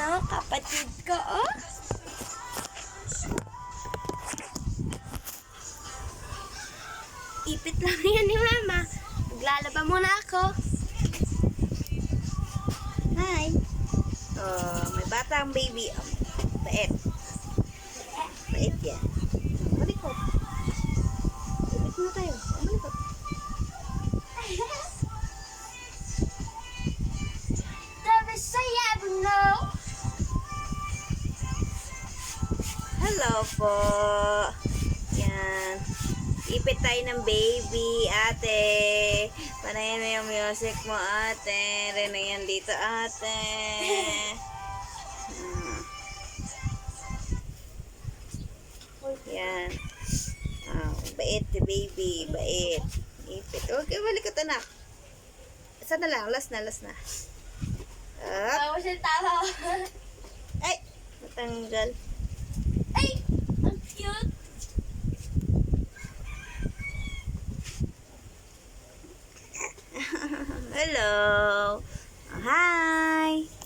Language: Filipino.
oh, kapatid ko, oh. Ipit lang yan ni Mama. Maglalaba muna ako. Hi. Oh, may batang baby. Bait. Bait yan. Malikot. Bait muna tayo. Malikot. Hello po. Yan. Ipit tayo ng baby, ate. Panayin mo yung music mo, ate. Rena yan dito, ate. Yan. Oh, bait si baby. Bait. Ipit. Okay, malikot anak. Isa na lang. Last na, last na. Up. Tawa siya tawa. Ay! Natanggal. Ay! Ang cute! Hello. Oh, hi.